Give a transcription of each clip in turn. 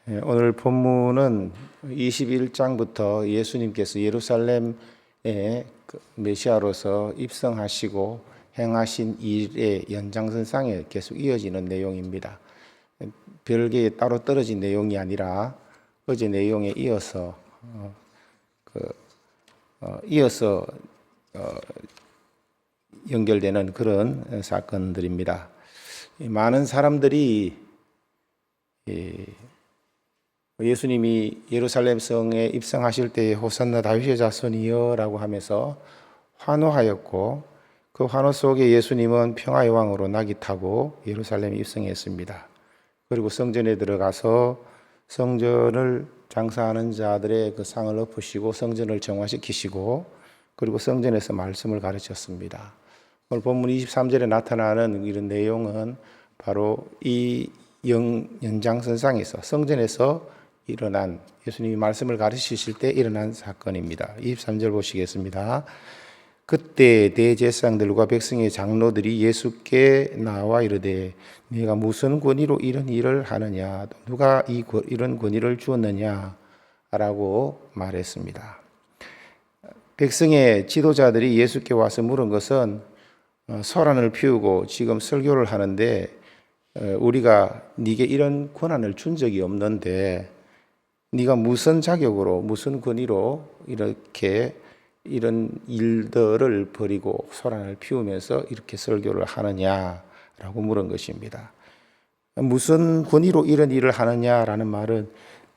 오늘 본문은 21장부터 예수님께서 예루살렘에 메시아로서 입성하시고 행하신 일의 연장선상에 계속 이어지는 내용입니다. 별개에 따로 떨어진 내용이 아니라 어제 내용에 이어서 연결되는 그런 사건들입니다. 많은 사람들이 예수님이 예루살렘 성에 입성하실 때에 호산나 다윗의 자손이여 라고 하면서 환호하였고, 그 환호 속에 예수님은 평화의 왕으로 낙이 타고 예루살렘에 입성했습니다. 그리고 성전에 들어가서 성전을 장사하는 자들의 그 상을 엎으시고 성전을 정화시키시고, 그리고 성전에서 말씀을 가르쳤습니다. 오늘 본문 23절에 나타나는 이런 내용은 바로 이 연장선상에서, 성전에서 일어난, 예수님이 말씀을 가르치실 때 일어난 사건입니다. 23절 보시겠습니다. 그때 대제사장들과 백성의 장로들이 예수께 나와 이르되 네가 무슨 권위로 이런 일을 하느냐, 누가 이런 권위를 주었느냐 라고 말했습니다. 백성의 지도자들이 예수께 와서 물은 것은 소란을 피우고 지금 설교를 하는데 우리가 네게 이런 권한을 준 적이 없는데 네가 무슨 자격으로, 무슨 권위로 이렇게 이런 일들을 벌이고 소란을 피우면서 이렇게 설교를 하느냐라고 물은 것입니다. 무슨 권위로 이런 일을 하느냐라는 말은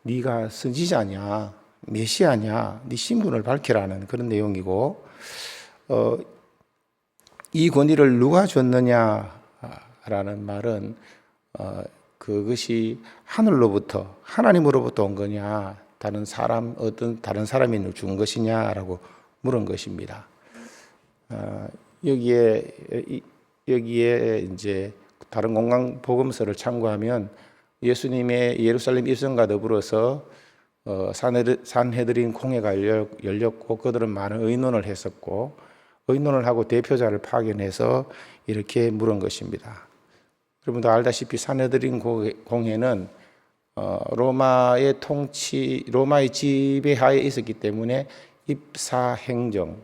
네가 선지자냐, 메시아냐, 네 신분을 밝히라는 그런 내용이고, 이 권위를 누가 줬느냐라는 말은 그것이 하늘로부터, 하나님으로부터 온 거냐, 어떤 다른 사람이 준 것이냐라고 물은 것입니다. 여기에 이제 다른 공간 복음서를 참고하면 예수님의 예루살렘 입성과 더불어서 산헤드린 공회가 열렸고 그들은 많은 의논을 했었고, 의논을 하고 대표자를 파견해서 이렇게 물은 것입니다. 여러분도 알다시피 산헤드린 공회는 로마의 지배하에 있었기 때문에 입사행정,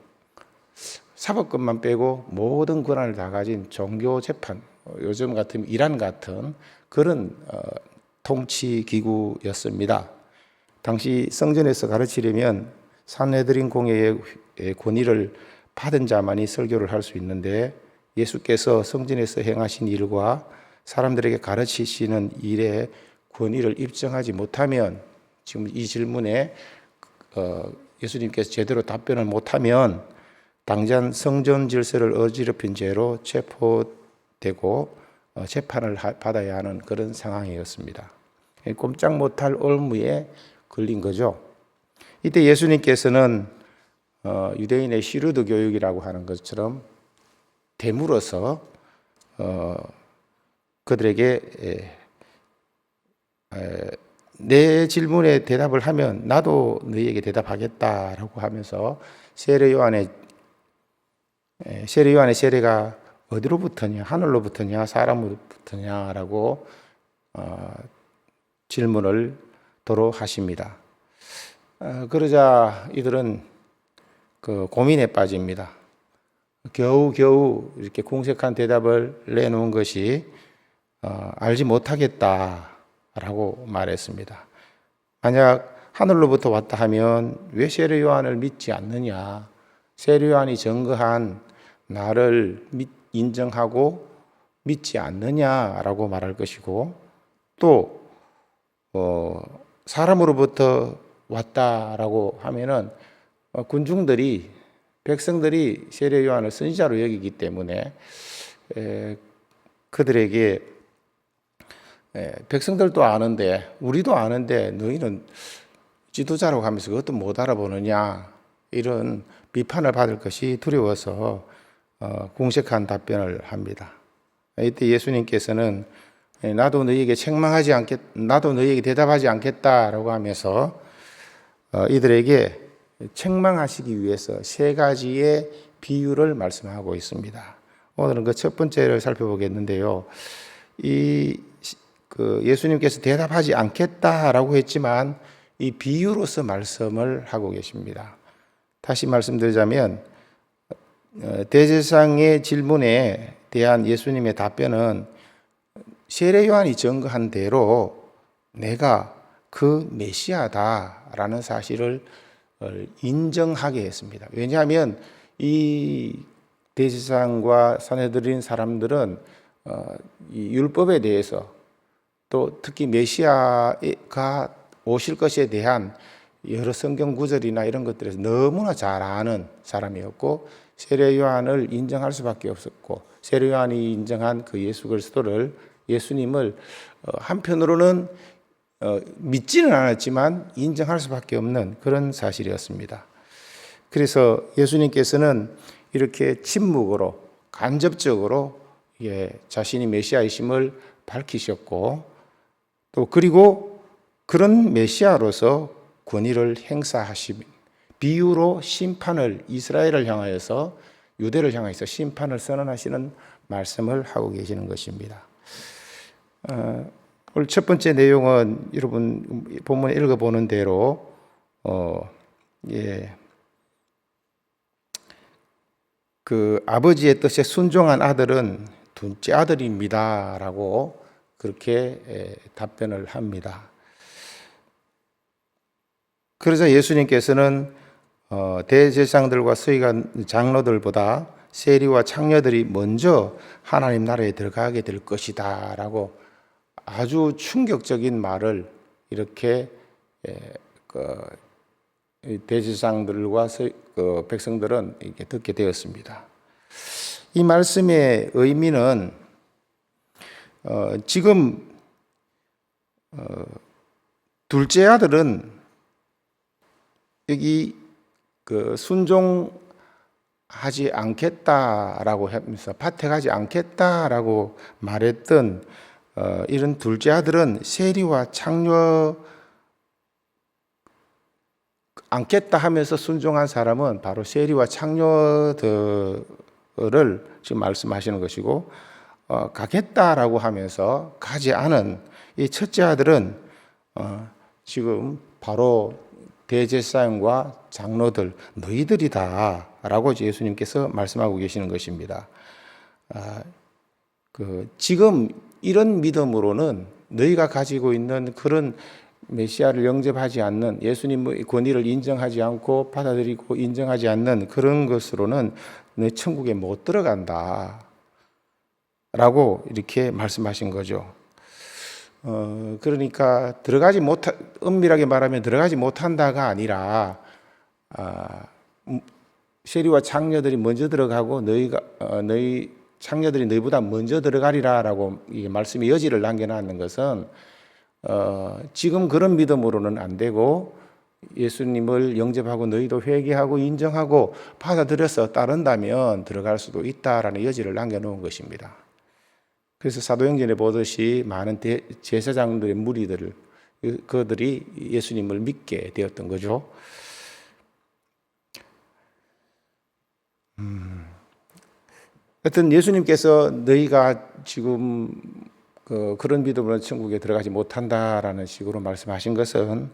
사법권만 빼고 모든 권한을 다 가진 종교 재판, 요즘 같으면 이란 같은 그런 통치 기구였습니다. 당시 성전에서 가르치려면 산헤드린 공회의 권위를 받은 자만이 설교를 할 수 있는데, 예수께서 성전에서 행하신 일과 사람들에게 가르치시는 일에 권위를 입증하지 못하면, 지금 이 질문에 예수님께서 제대로 답변을 못하면 당장 성전 질서를 어지럽힌 죄로 체포되고 재판을 받아야 하는 그런 상황이었습니다. 꼼짝 못할 올무에 걸린 거죠. 이때 예수님께서는 유대인의 시루드 교육이라고 하는 것처럼 되물어서 그들에게 내 질문에 대답을 하면 나도 너희에게 대답하겠다라고 하면서 세례요한의 세례가 어디로부터냐, 하늘로부터냐, 사람으로부터냐라고 질문을 도로 하십니다. 그러자 이들은 그 고민에 빠집니다. 겨우 이렇게 공색한 대답을 내놓은 것이 알지 못하겠다라고 말했습니다. 만약 하늘로부터 왔다 하면 왜 세례 요한을 믿지 않느냐? 세례 요한이 증거한 나를 인정하고 믿지 않느냐라고 말할 것이고, 또 사람으로부터 왔다라고 하면은 백성들이 세례 요한을 선지자로 여기기 때문에 그들에게 백성들도 아는데, 우리도 아는데 너희는 지도자라고 하면서 그것도 못 알아보느냐, 이런 비판을 받을 것이 두려워서 공색한 답변을 합니다. 이때 예수님께서는 나도 너희에게 대답하지 않겠다라고 하면서 이들에게 책망하시기 위해서 세 가지의 비유를 말씀하고 있습니다. 오늘은 그 첫 번째를 살펴보겠는데요. 그 예수님께서 대답하지 않겠다라고 했지만 이 비유로서 말씀을 하고 계십니다. 다시 말씀드리자면 대제사장의 질문에 대한 예수님의 답변은 세례 요한이 증거한 대로 내가 그 메시아다라는 사실을 인정하게 했습니다. 왜냐하면 이 대제사장과 산헤드린 사람들은 이 율법에 대해서 또 특히 메시아가 오실 것에 대한 여러 성경 구절이나 이런 것들에서 너무나 잘 아는 사람이었고 세례 요한을 인정할 수밖에 없었고 세례 요한이 인정한 그 예수 그리스도를 예수님을 한편으로는 믿지는 않았지만 인정할 수밖에 없는 그런 사실이었습니다. 그래서 예수님께서는 이렇게 침묵으로 간접적으로 자신이 메시아이심을 밝히셨고 또 그리고 그런 메시아로서 권위를 행사하신 비유로 심판을 이스라엘을 향하여서 유대를 향하여서 심판을 선언하시는 말씀을 하고 계시는 것입니다. 오늘 첫 번째 내용은 여러분 본문에 읽어보는 대로 그 아버지의 뜻에 순종한 아들은 둘째 아들입니다라고 그렇게 답변을 합니다. 그러자 예수님께서는 대제사장들과 서기관 장로들보다 세리와 창녀들이 먼저 하나님 나라에 들어가게 될 것이다 라고 아주 충격적인 말을 이렇게 대제사장들과 백성들은 이렇게 듣게 되었습니다. 이 말씀의 의미는 지금 둘째 아들은 여기 그 순종하지 않겠다라고 하면서 파택하지 않겠다라고 말했던 이런 둘째 아들은 세리와 창녀 않겠다 하면서 순종한 사람은 바로 세리와 창녀들을 지금 말씀하시는 것이고 가겠다라고 하면서 가지 않은 이 첫째 아들은 지금 바로 대제사장과 장로들 너희들이다라고 예수님께서 말씀하고 계시는 것입니다. 지금 이런 믿음으로는 너희가 가지고 있는 그런 메시아를 영접하지 않는 예수님의 권위를 인정하지 않고 받아들이고 인정하지 않는 그런 것으로는 너 천국에 못 들어간다 라고 이렇게 말씀하신 거죠. 그러니까 엄밀하게 말하면 들어가지 못한다가 아니라 세리와 창녀들이 먼저 들어가고 너희 창녀들이 너희보다 먼저 들어가리라라고 이 말씀의 여지를 남겨놨는 것은 지금 그런 믿음으로는 안 되고 예수님을 영접하고 너희도 회개하고 인정하고 받아들여서 따른다면 들어갈 수도 있다라는 여지를 남겨놓은 것입니다. 그래서 사도행전에 보듯이 많은 제사장들의 무리들을 그들이 예수님을 믿게 되었던 거죠. 하여튼 예수님께서 너희가 지금 그런 믿음으로 천국에 들어가지 못한다라는 식으로 말씀하신 것은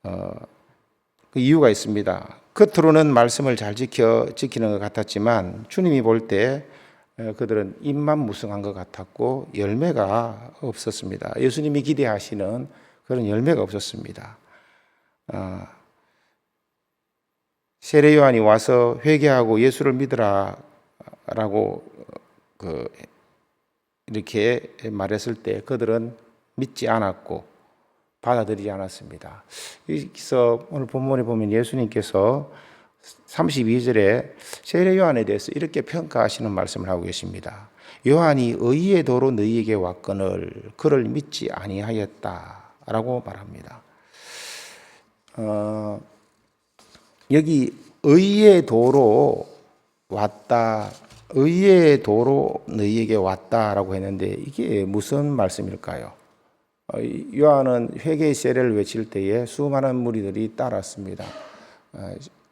그 이유가 있습니다. 겉으로는 말씀을 잘 지키는 것 같았지만 주님이 볼 때 그들은 입만 무성한 것 같았고 열매가 없었습니다. 예수님이 기대하시는 그런 열매가 없었습니다. 세례 요한이 와서 회개하고 예수를 믿으라라고 이렇게 말했을 때 그들은 믿지 않았고 받아들이지 않았습니다. 여기서 오늘 본문에 보면 예수님께서 32절에 세례 요한에 대해서 이렇게 평가하시는 말씀을 하고 계십니다. 요한이 의의 도로 너희에게 왔거늘 그를 믿지 아니하였다라고 말합니다. 여기 의의 도로 왔다, 의의 도로 너희에게 왔다라고 했는데 이게 무슨 말씀일까요? 요한은 회개의 세례를 외칠 때에 수많은 무리들이 따랐습니다.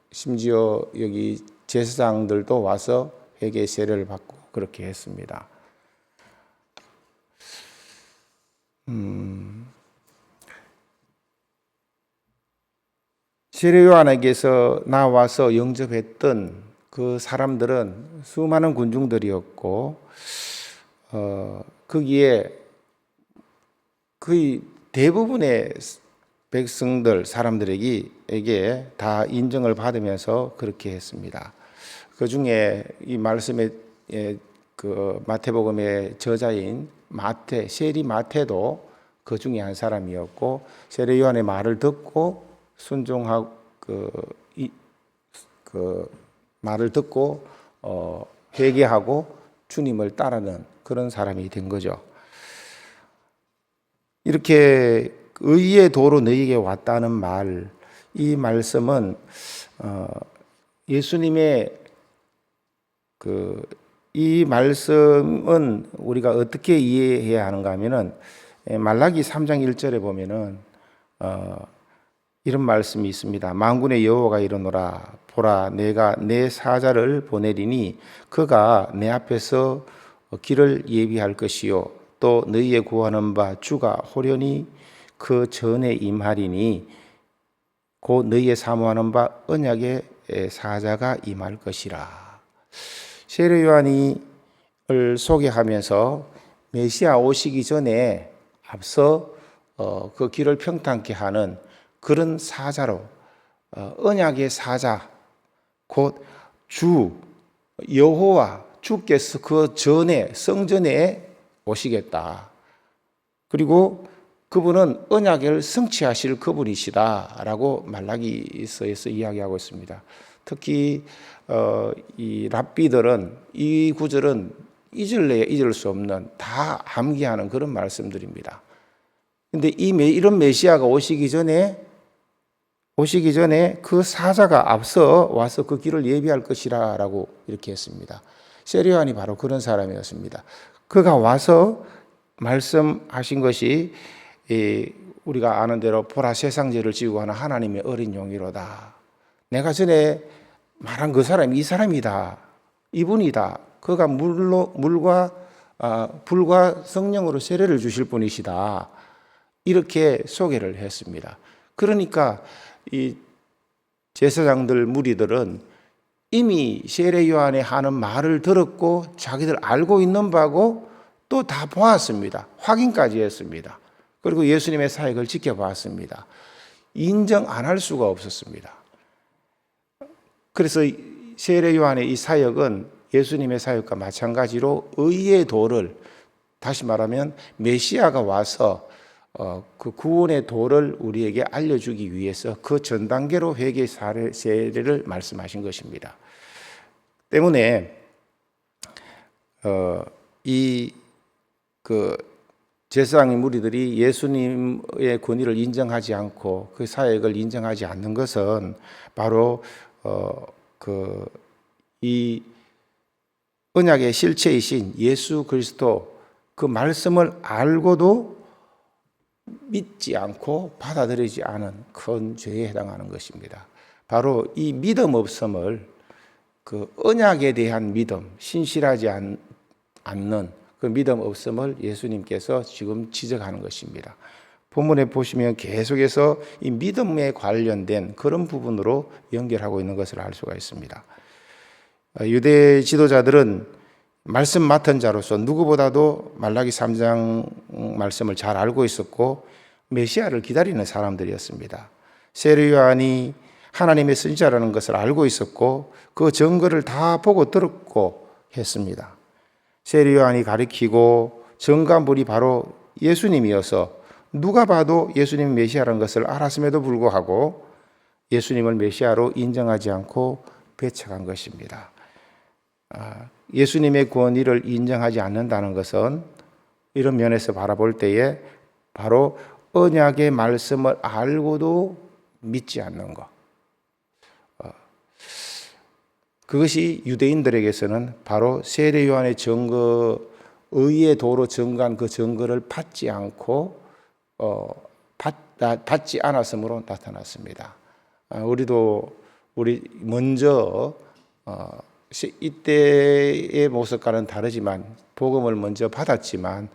심지어 여기 제사장들도 와서 회개의 세례를 받고 그렇게 했습니다. 세례 요한에게서 나와서 영접했던 그 사람들은 수많은 군중들이었고, 거기에 거의 대부분의 백성들, 사람들에게 다 인정을 받으면서 그렇게 했습니다. 그 중에 이 말씀의 그 마태복음의 저자인 세리 마태도 그 중에 한 사람이었고, 세례 요한의 말을 듣고 순종하고 그 말을 듣고 회개하고 주님을 따르는 그런 사람이 된 거죠. 이렇게 의의 도로 너희에게 왔다는 말, 이 말씀은 예수님의 이 말씀은 우리가 어떻게 이해해야 하는가 하면은 말라기 3장 1절에 보면은 이런 말씀이 있습니다. 만군의 여호와가 이르노라, 보라 내가 내 사자를 보내리니 그가 내 앞에서 길을 예비할 것이요 또 너희의 구하는 바 주가 호련히 그 전에 임하리니 곧 너희의 사모하는 바 언약의 사자가 임할 것이라. 세례 요한을 소개하면서 메시아 오시기 전에 앞서 그 길을 평탄케 하는 그런 사자로, 언약의 사자, 곧 주 여호와 주께서 그 전에 성전에 오시겠다. 그리고 그분은 언약을 성취하실 그분이시다라고 말라기서에서 이야기하고 있습니다. 특히 이 랍비들은 이 구절은 잊을래야 잊을 수 없는, 다 암기하는 그런 말씀들입니다. 근데 이런 메시아가 오시기 전에 그 사자가 앞서 와서 그 길을 예비할 것이라고 이렇게 했습니다. 세례 요한이 바로 그런 사람이었습니다. 그가 와서 말씀하신 것이 우리가 아는 대로 보라 세상 죄를 지고 하는 하나님의 어린 용이로다. 내가 전에 말한 그 사람이 이 사람이다. 이분이다. 그가 물과 불과 성령으로 세례를 주실 분이시다. 이렇게 소개를 했습니다. 그러니까 이 제사장들 무리들은 이미 세례 요한이 하는 말을 들었고 자기들 알고 있는 바고 또 다 보았습니다. 확인까지 했습니다. 그리고 예수님의 사역을 지켜봤습니다. 인정 안 할 수가 없었습니다. 그래서 세례 요한의 이 사역은 예수님의 사역과 마찬가지로 의의 도를, 다시 말하면 메시아가 와서 그 구원의 도를 우리에게 알려주기 위해서 그 전 단계로 회개 세례를 말씀하신 것입니다. 때문에 제사장의 무리들이 예수님의 권위를 인정하지 않고 그 사역을 인정하지 않는 것은 바로 이 언약의 실체이신 예수 그리스도 그 말씀을 알고도 믿지 않고 받아들이지 않은 큰 죄에 해당하는 것입니다. 바로 이 믿음 없음을, 그 언약에 대한 믿음, 신실하지 않는 그 믿음 없음을 예수님께서 지금 지적하는 것입니다. 본문에 보시면 계속해서 이 믿음에 관련된 그런 부분으로 연결하고 있는 것을 알 수가 있습니다. 유대 지도자들은 말씀 맡은 자로서 누구보다도 말라기 3장 말씀을 잘 알고 있었고 메시아를 기다리는 사람들이었습니다. 세례 요한이 하나님의 선지자라는 것을 알고 있었고 그 증거를 다 보고 들었고 했습니다. 세례 요한이 가리키고 증거한 분이 바로 예수님이어서 누가 봐도 예수님이 메시아라는 것을 알았음에도 불구하고 예수님을 메시아로 인정하지 않고 배척한 것입니다. 예수님의 권위를 인정하지 않는다는 것은 이런 면에서 바라볼 때에 바로 언약의 말씀을 알고도 믿지 않는 것. 그것이 유대인들에게서는 바로 세례 요한의 증거, 의의 도로 증거한 그 증거를 받지 않고 받지 않았으므로 나타났습니다. 우리 먼저 이때의 모습과는 다르지만 복음을 먼저 받았지만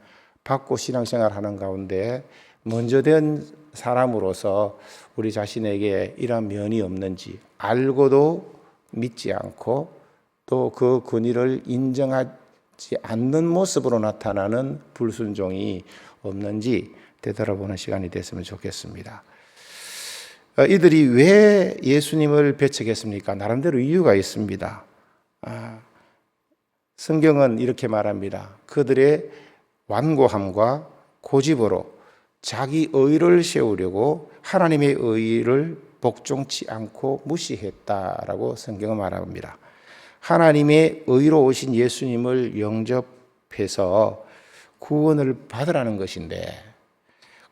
받고 신앙생활 하는 가운데 먼저 된 사람으로서 우리 자신에게 이러한 면이 없는지, 알고도 믿지 않고 또 그 권위를 인정하지 않는 모습으로 나타나는 불순종이 없는지 되돌아보는 시간이 됐으면 좋겠습니다. 이들이 왜 예수님을 배척했습니까? 나름대로 이유가 있습니다. 성경은 이렇게 말합니다. 그들의 완고함과 고집으로 자기 의를 세우려고 하나님의 의를 복종치 않고 무시했다라고 성경은 말합니다. 하나님의 의로 오신 예수님을 영접해서 구원을 받으라는 것인데,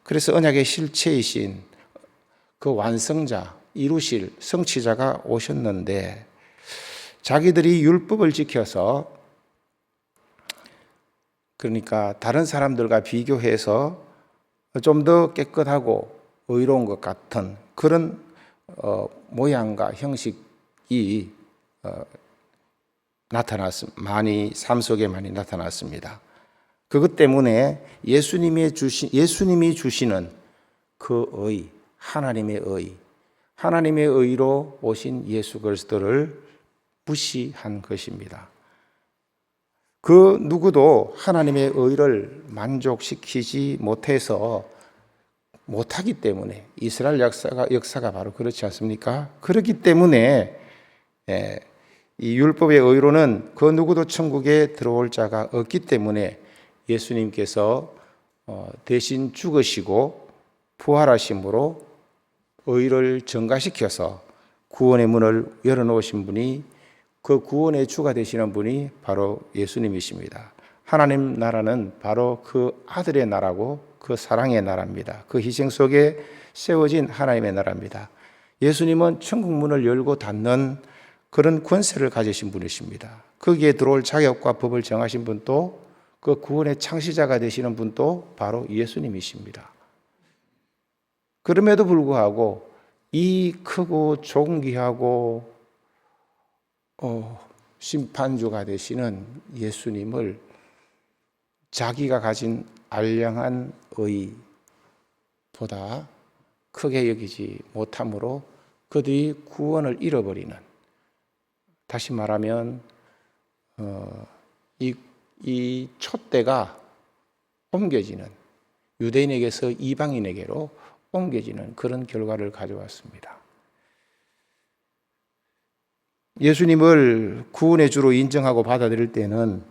그래서 언약의 실체이신 그 완성자, 이루실 성취자가 오셨는데 자기들이 율법을 지켜서, 그러니까 다른 사람들과 비교해서 좀 더 깨끗하고 의로운 것 같은 그런 모양과 형식이 삶 속에 많이 나타났습니다. 그것 때문에 예수님이 주시는 그 의, 하나님의 의로 오신 예수 그리스도를 무시한 것입니다. 그 누구도 하나님의 의를 만족시키지 못하기 때문에, 이스라엘 역사가 바로 그렇지 않습니까? 그렇기 때문에 이 율법의 의로는 그 누구도 천국에 들어올 자가 없기 때문에 예수님께서 대신 죽으시고 부활하심으로 의를 증가시켜서 구원의 문을 열어놓으신 분이, 그 구원의 주가 되시는 분이 바로 예수님이십니다. 하나님 나라는 바로 그 아들의 나라고 그 사랑의 나라입니다. 그 희생 속에 세워진 하나님의 나라입니다. 예수님은 천국 문을 열고 닫는 그런 권세를 가지신 분이십니다. 거기에 들어올 자격과 법을 정하신 분도, 그 구원의 창시자가 되시는 분도 바로 예수님이십니다. 그럼에도 불구하고 이 크고 존귀하고 심판주가 되시는 예수님을 자기가 가진 알량한 의보다 크게 여기지 못함으로 그들이 구원을 잃어버리는, 다시 말하면 이 촛대가 옮겨지는, 유대인에게서 이방인에게로 옮겨지는 그런 결과를 가져왔습니다. 예수님을 구원의 주로 인정하고 받아들일 때는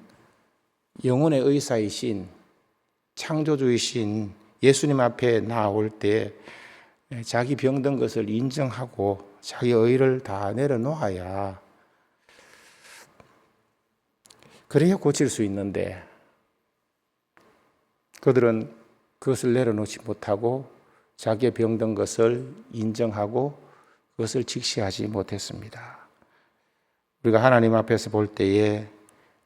영혼의 의사이신, 창조주이신 예수님 앞에 나올 때 자기 병든 것을 인정하고 자기 의를 다 내려놓아야, 그래야 고칠 수 있는데 그들은 그것을 내려놓지 못하고 자기의 병든 것을 인정하고 그것을 직시하지 못했습니다. 우리가 하나님 앞에서 볼 때에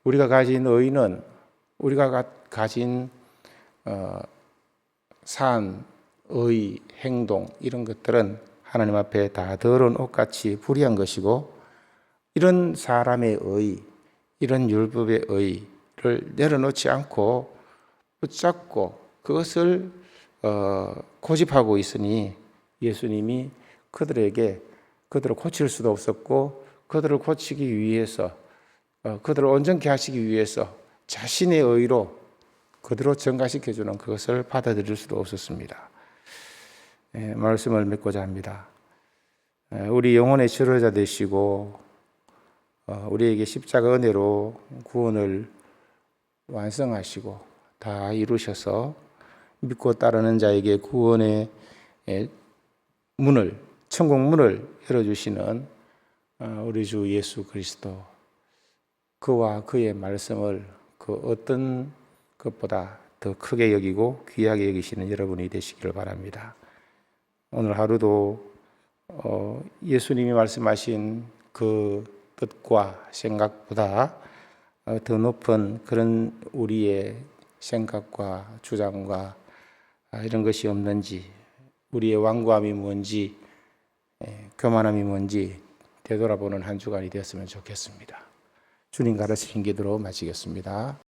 우리가 가진 의는, 우리가 가진 산, 의, 행동, 이런 것들은 하나님 앞에 다 더러운 옷같이 불의한 것이고, 이런 사람의 의, 이런 율법의 의를 내려놓지 않고 붙잡고 그것을 고집하고 있으니 예수님이 그들을 고칠 수도 없었고, 그들을 고치기 위해서, 그들을 온전케 하시기 위해서 자신의 의로 그대로 증가시켜주는 그것을 받아들일 수도 없었습니다. 말씀을 맺고자 합니다. 우리 영혼의 치료자 되시고 우리에게 십자가 은혜로 구원을 완성하시고 다 이루셔서 믿고 따르는 자에게 구원의 문을, 천국 문을 열어주시는 우리 주 예수 그리스도, 그와 그의 말씀을 그 어떤 것보다 더 크게 여기고 귀하게 여기시는 여러분이 되시기를 바랍니다. 오늘 하루도 예수님이 말씀하신 그 뜻과 생각보다 더 높은 그런 우리의 생각과 주장과 이런 것이 없는지, 우리의 완고함이 뭔지, 교만함이 뭔지 되돌아보는 한 주간이 되었으면 좋겠습니다. 주님 가르치신 기도로 마치겠습니다.